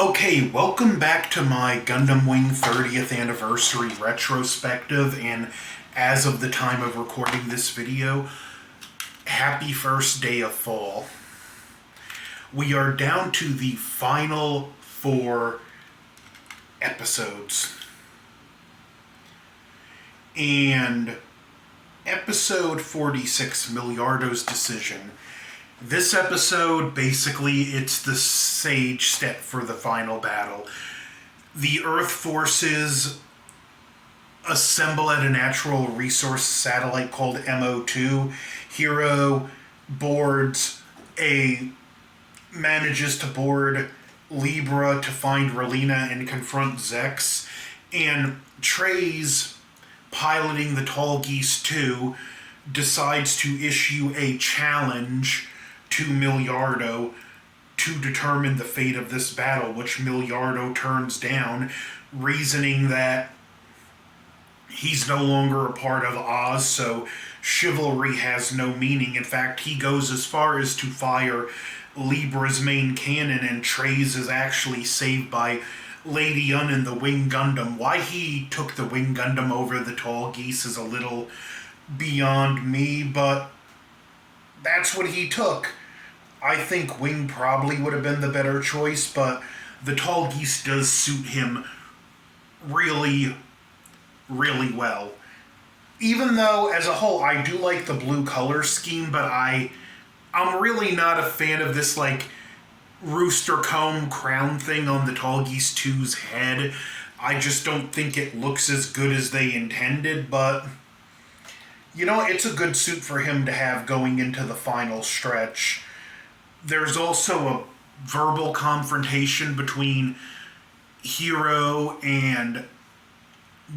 Okay, welcome back to my Gundam Wing 30th anniversary retrospective, and as of the time of recording this video, happy first day of fall. We are down to the final 4 episodes. And episode 46, Miliardo's Decision. This episode, basically, it's the sage step for the final battle. The Earth forces assemble at a natural resource satellite called MO2. Hero manages to board Libra to find Relina and confront Zex. And Trey's piloting the Tall Geese 2 decides to issue a challenge to Miliardo to determine the fate of this battle, which Miliardo turns down, reasoning that he's no longer a part of Oz, so chivalry has no meaning. In fact, he goes as far as to fire Libra's main cannon, and Trey's is actually saved by Lady Un in the Wing Gundam. Why he took the Wing Gundam over the Tall Geese is a little beyond me, but that's what he took. I think Wing probably would have been the better choice, but the Tall Geese does suit him really, really well. Even though, as a whole, I do like the blue color scheme, but I'm really not a fan of this, rooster comb crown thing on the Tall Geese 2's head. I just don't think it looks as good as they intended, but it's a good suit for him to have going into the final stretch. There's also a verbal confrontation between Hero and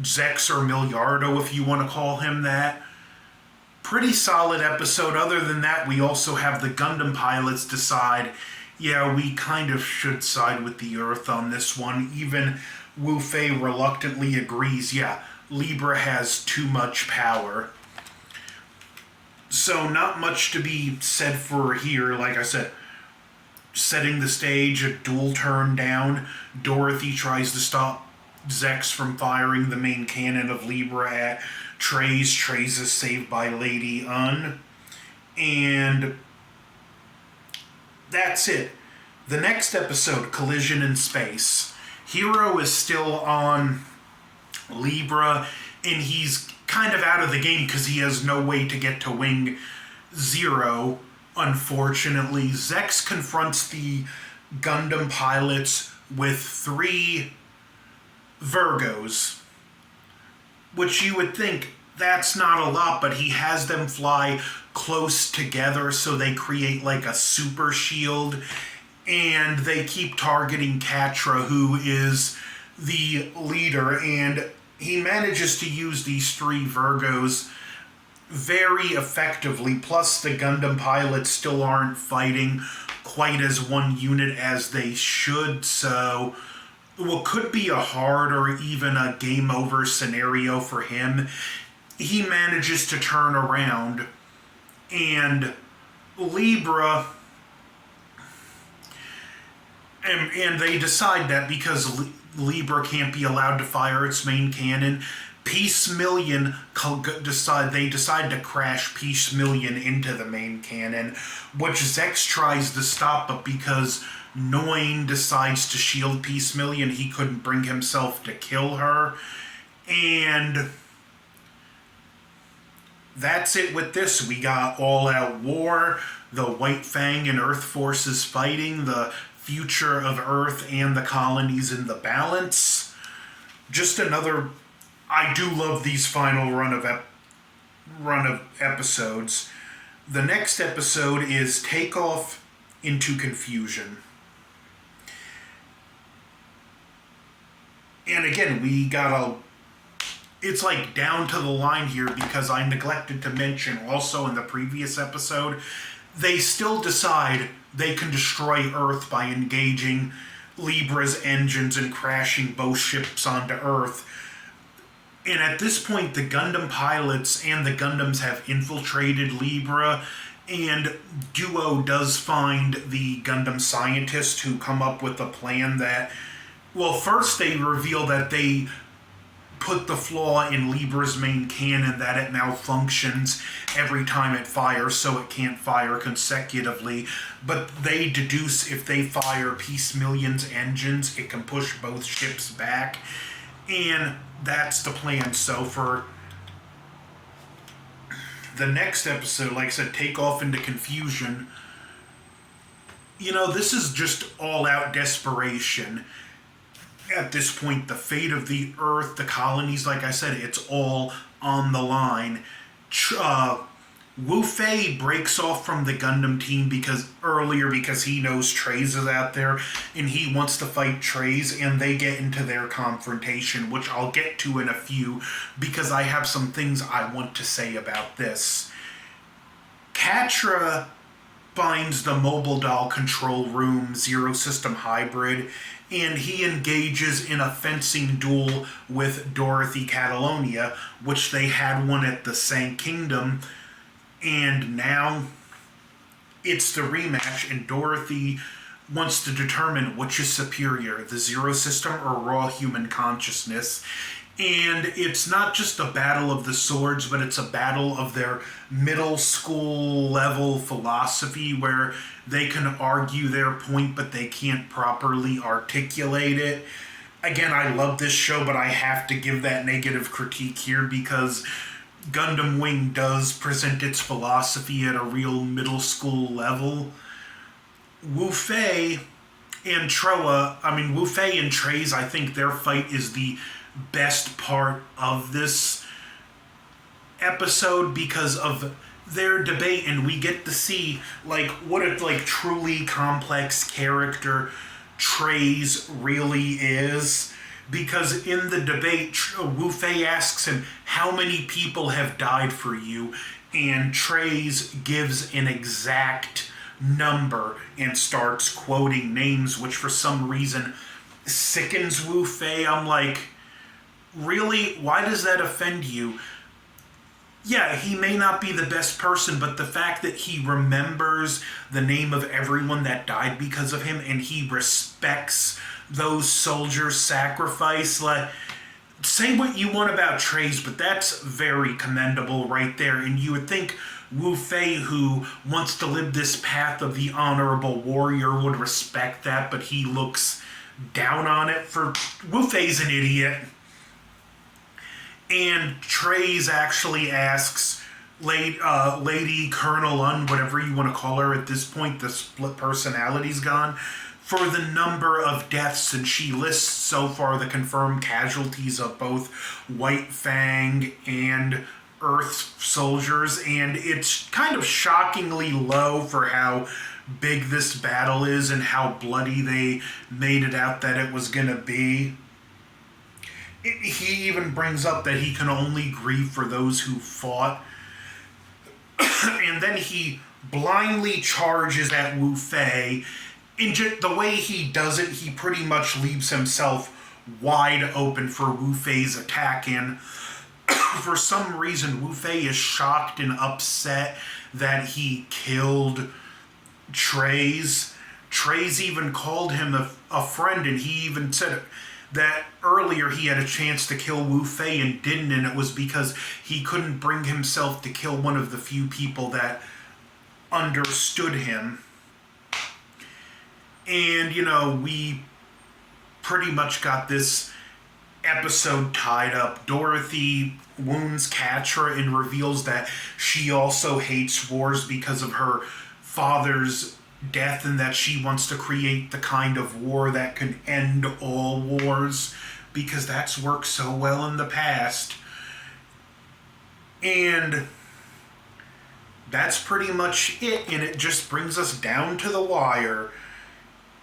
Zex, or Miliardo, if you want to call him that. Pretty solid episode. Other than that, we also have the Gundam pilots decide, we kind of should side with the Earth on this one. Even Wu Fei reluctantly agrees, Libra has too much power. So not much to be said for here. Like I said, setting the stage, a dual turn down. Dorothy tries to stop Zex from firing the main cannon of Libra at Trey's. Trey's is saved by Lady Un. And that's it. The next episode, Collision in Space. Hero is still on Libra, and he's kind of out of the game because he has no way to get to Wing 0, unfortunately. Zex confronts the Gundam pilots with 3 Virgos, which you would think that's not a lot, but he has them fly close together so they create a super shield, and they keep targeting Catra, who is the leader, and he manages to use these 3 Virgos very effectively. Plus, the Gundam pilots still aren't fighting quite as one unit as they should, so what could be a hard or even a game over scenario for him, he manages to turn around, and Libra, and they decide that because Libra can't be allowed to fire its main cannon, Peace Million decide to crash Peace Million into the main cannon, which Zex tries to stop, but because Noin decides to shield Peace Million, he couldn't bring himself to kill her. And that's it with this. We got all-out war, the White Fang and Earth forces fighting, the future of Earth and the colonies in the balance. Just another... I do love these final run of episodes. The next episode is Takeoff into Confusion. And again, we got it's down to the line here because I neglected to mention also in the previous episode, they still decide they can destroy Earth by engaging Libra's engines and crashing both ships onto Earth. And at this point, the Gundam pilots and the Gundams have infiltrated Libra, And Duo does find the Gundam scientists who come up with a plan that, well, first they reveal that they put the flaw in Libra's main cannon that it malfunctions every time it fires, so it can't fire consecutively. But they deduce if they fire Peace-Million's engines, it can push both ships back. And that's the plan. So for the next episode, like I said, take off into confusion. This is just all-out desperation. At this point, the fate of the Earth, the colonies, like I said, it's all on the line. Wu Fei breaks off from the Gundam team because he knows Treize is out there and he wants to fight Treize, and they get into their confrontation, which I'll get to in a few because I have some things I want to say about this. Catra finds the mobile doll control room Zero System Hybrid, and he engages in a fencing duel with Dorothy Catalonia, which they had one at the Sank Kingdom, and now it's the rematch, and Dorothy wants to determine which is superior, the Zero System or raw human consciousness. And it's not just a battle of the swords, but it's a battle of their middle school level philosophy where they can argue their point, but they can't properly articulate it. Again, I love this show, but I have to give that negative critique here because Gundam Wing does present its philosophy at a real middle school level. Wu Fei and Treize, I think their fight is the best part of this episode because of their debate, and we get to see what a truly complex character Treize really is. Because in the debate, Wu Fei asks him, how many people have died for you? And Treize gives an exact number and starts quoting names, which for some reason sickens Wu Fei. I'm like, really? Why does that offend you? Yeah, he may not be the best person, but the fact that he remembers the name of everyone that died because of him and he respects those soldiers' sacrifice, say what you want about Treize, but that's very commendable right there. And you would think Wu Fei, who wants to live this path of the honorable warrior, would respect that, but he looks down on it. Wu Fei's an idiot. And Treize actually asks Lady Colonel Un, whatever you want to call her at this point, the split personality's gone, for the number of deaths, and she lists so far the confirmed casualties of both White Fang and Earth soldiers, and it's kind of shockingly low for how big this battle is and how bloody they made it out that it was going to be. He even brings up that he can only grieve for those who fought. And then he blindly charges at Wu Fei. The way he does it, he pretty much leaves himself wide open for Wu Fei's attack. And for some reason, Wu Fei is shocked and upset that he killed Treize. Treize even called him a friend, and he even said that earlier he had a chance to kill Wu Fei and didn't, and it was because he couldn't bring himself to kill one of the few people that understood him. And, we pretty much got this episode tied up. Dorothy wounds Catra and reveals that she also hates wars because of her father's death, and that she wants to create the kind of war that can end all wars because that's worked so well in the past. And that's pretty much it, and it just brings us down to the wire.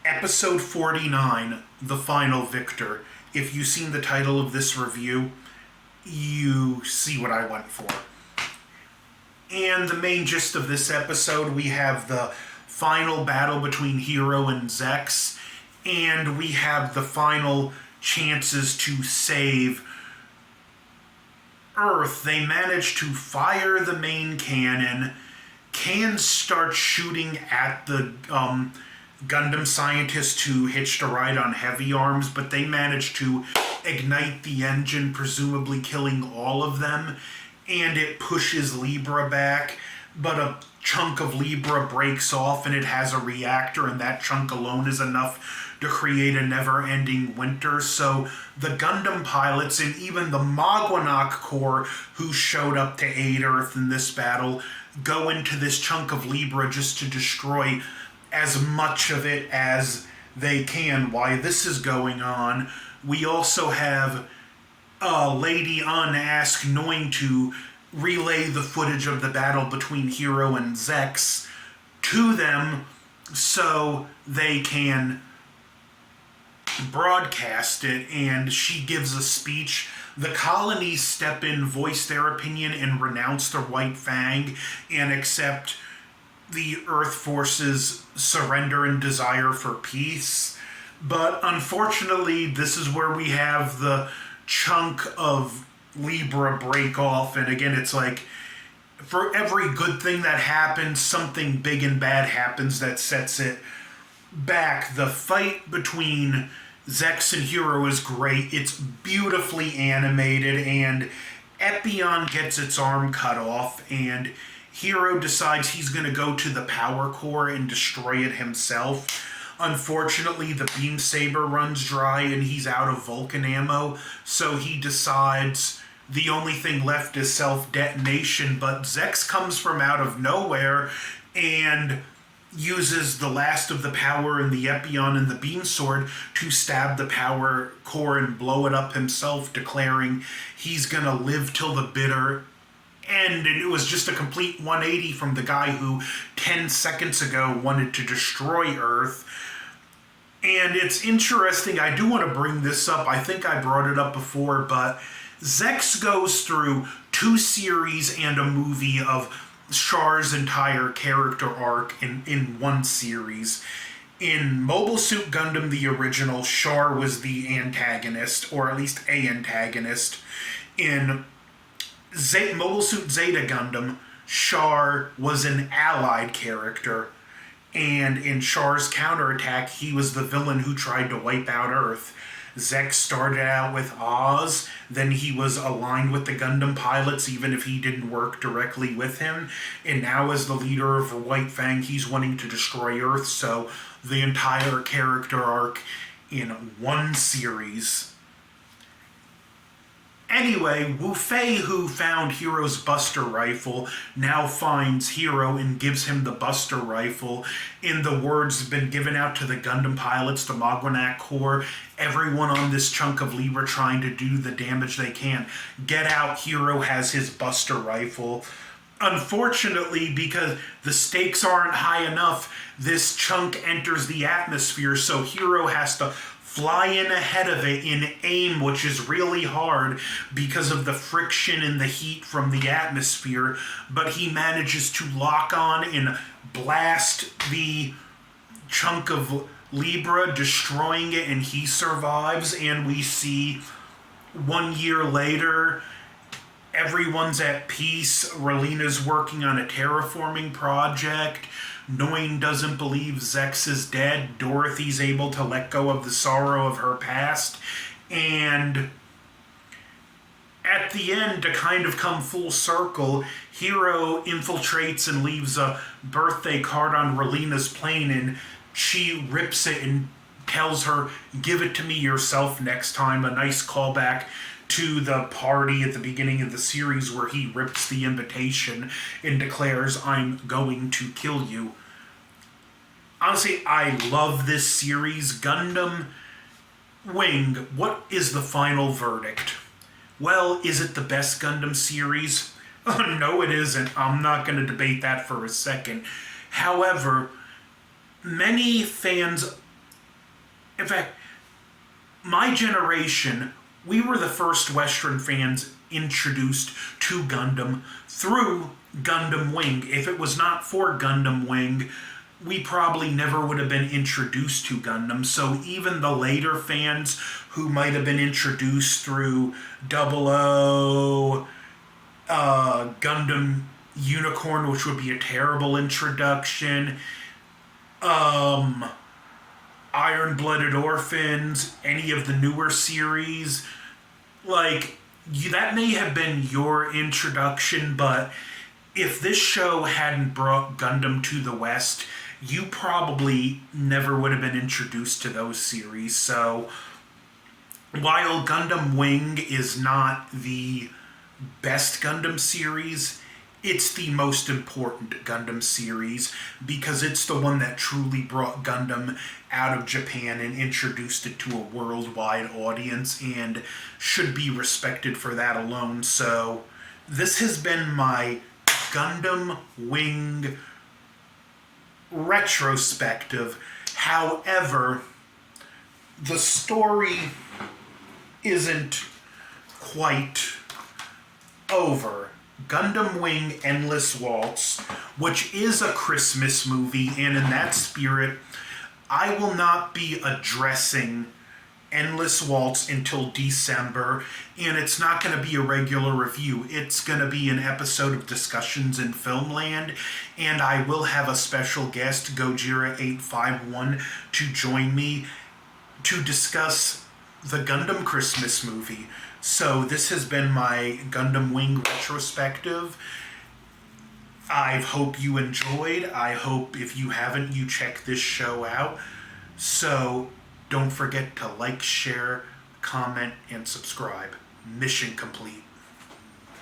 Episode 49, The Final Victor. If you've seen the title of this review, you see what I went for. And the main gist of this episode, we have the final battle between Hero and Zex, and we have the final chances to save Earth. They manage to fire the main cannon, can start shooting at the Gundam scientists who hitched a ride on heavy arms, but they manage to ignite the engine, presumably killing all of them, and it pushes Libra back, but a chunk of Libra breaks off and it has a reactor, and that chunk alone is enough to create a never-ending winter. So the Gundam pilots and even the Magwanak Corps, who showed up to aid Earth in this battle, go into this chunk of Libra just to destroy as much of it as they can. While this is going on, we also have Lady Un ask Noin to relay the footage of the battle between Hero and Zex to them so they can broadcast it, and she gives a speech. The colonies step in, voice their opinion, and renounce the White Fang and accept the Earth forces' surrender and desire for peace. But unfortunately, this is where we have the chunk of Libra break off, and again, it's like, for every good thing that happens, something big and bad happens that sets it back. The fight between Zex and Hero is great. It's beautifully animated, and Epion gets its arm cut off, and Hero decides he's going to go to the power core and destroy it himself. Unfortunately, the beam saber runs dry and he's out of Vulcan ammo, so he decides the only thing left is self-detonation, but Zex comes from out of nowhere and uses the last of the power in the Epion and the beam sword to stab the power core and blow it up himself, declaring he's going to live till the bitter end. And it was just a complete 180 from the guy who 10 seconds ago wanted to destroy Earth. And it's interesting, I do want to bring this up, I think I brought it up before, but Zex goes through 2 series and a movie of Char's entire character arc in one series. In Mobile Suit Gundam, the original, Char was the antagonist, or at least a antagonist. In Mobile Suit Zeta Gundam, Char was an allied character. And in Char's counterattack, he was the villain who tried to wipe out Earth. Zex started out with Oz, then he was aligned with the Gundam pilots even if he didn't work directly with him, and now as the leader of White Fang, he's wanting to destroy Earth, so the entire character arc in one series. Anyway, Wu Fei, who found Hero's Buster Rifle, now finds Hero and gives him the Buster Rifle. In the words have been given out to the Gundam pilots, the Magwanak Corps, everyone on this chunk of Libra trying to do the damage they can. Get out, Hero has his Buster Rifle. Unfortunately, because the stakes aren't high enough, this chunk enters the atmosphere, so Hero has to fly in ahead of it in aim, which is really hard because of the friction and the heat from the atmosphere, but he manages to lock on and blast the chunk of Libra, destroying it, and he survives. And we see 1 year later, everyone's at peace. Relina's working on a terraforming project. Noin doesn't believe Zex is dead. Dorothy's able to let go of the sorrow of her past. And at the end, to kind of come full circle, Hero infiltrates and leaves a birthday card on Relina's plane, and she rips it and tells her, "Give it to me yourself next time." A nice callback to the party at the beginning of the series where he rips the invitation and declares, "I'm going to kill you." Honestly, I love this series. Gundam Wing, what is the final verdict? Well, is it the best Gundam series? Oh, no, it isn't. I'm not going to debate that for a second. However, many fans, in fact, my generation, we were the first Western fans introduced to Gundam through Gundam Wing. If it was not for Gundam Wing, we probably never would have been introduced to Gundam. So even the later fans who might have been introduced through 00, Gundam Unicorn, which would be a terrible introduction. Um, Iron-Blooded Orphans, any of the newer series. Like, that may have been your introduction, but if this show hadn't brought Gundam to the West, you probably never would have been introduced to those series. So, while Gundam Wing is not the best Gundam series, it's the most important Gundam series because it's the one that truly brought Gundam out of Japan and introduced it to a worldwide audience and should be respected for that alone. So, this has been my Gundam Wing retrospective. However, the story isn't quite over. Gundam Wing Endless Waltz, which is a Christmas movie, and in that spirit, I will not be addressing Endless Waltz until December, and it's not going to be a regular review. It's going to be an episode of Discussions in Filmland, and I will have a special guest, Gojira851, to join me to discuss the Gundam Christmas movie. So this has been my Gundam Wing retrospective. I hope you enjoyed. I hope if you haven't, you check this show out. So don't forget to like, share, comment, and subscribe. Mission complete.